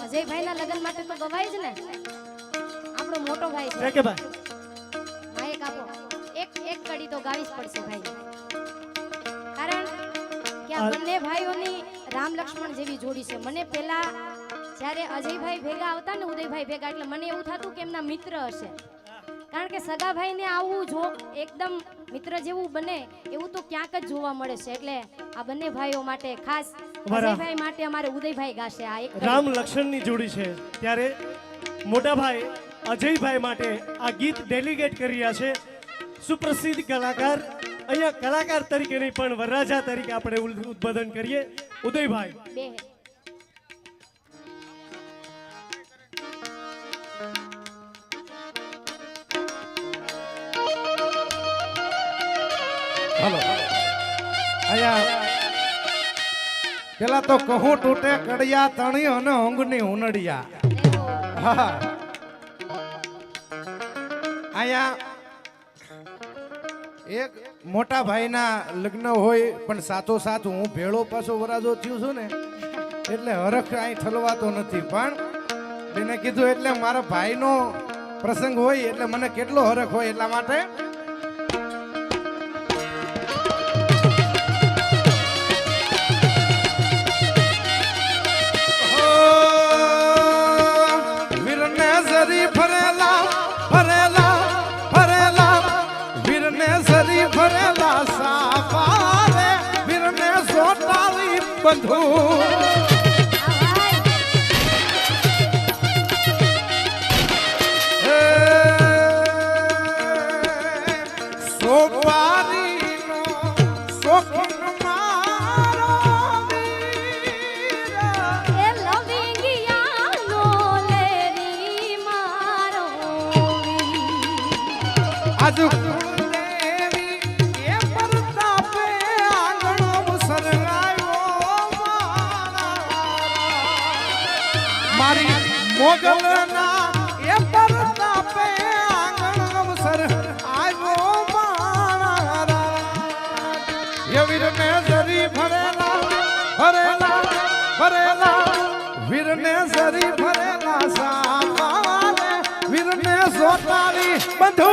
અજયભાઈ ના લગ્ન માટે તો ગવાય જ ને. આપણો મોટો ભાઈ છે કે ભાઈ માઈક આપો. એક કડી તો ગાવી જ પડશે ભાઈ, કારણ કે આ બંને ભાઈઓની રામ લક્ષ્મણ જેવી જોડી છે. મને પેલા જ્યારે અજયભાઈ ભેગા આવતા ને ઉદયભાઈ ભેગા, એટલે મને એવું થતું કે એમના મિત્ર હશે, કારણ કે સગા ભાઈને આવું જો એકદમ મિત્ર જેવું બને એવું તો ક્યાંક જ જોવા મળે છે. એટલે આ બંને ભાઈઓ માટે ખાસ અજયભાઈ માટે અમારે ઉદયભાઈ ગાશે આ એક રામ લક્ષ્મણની જોડી છે. ત્યારે મોટા ભાઈ અજયભાઈ માટે આ ગીત ડેલિગેટ કરી રહ્યા છે. સુપ્રસિદ્ધ કલાકાર, અહીંયા કલાકાર તરીકે નહીં પણ વરરાજા તરીકે આપણે ઉદ્બોધન કરીએ. ઉદયભાઈ બે હાલો અહીંયા પેલા તો કહું તૂટે કડિયા તણી અને ઊંઘની ઉનડિયા. હા અહીંયા એક મોટા ભાઈના લગ્ન હોય પણ સાથોસાથ હું ભેળો પાછો વરાજો થયું છું ને એટલે હરખ અહીં ઠલવાતો નથી. પણ બેને કીધું એટલે મારા ભાઈનો પ્રસંગ હોય એટલે મને કેટલો હરખ હોય, એટલા માટે બંધુ સોપારીનો શોખીન મારો વીર એ લવિંગિયાનો લેરી મારો આજ મારી મોગલના એ પરતાપે આંગણ સર આવ્યો મારા એ વીરને જરી ભરેલા વીરને જરી ભરેલા સામાને વીરને સોતારી બંધુ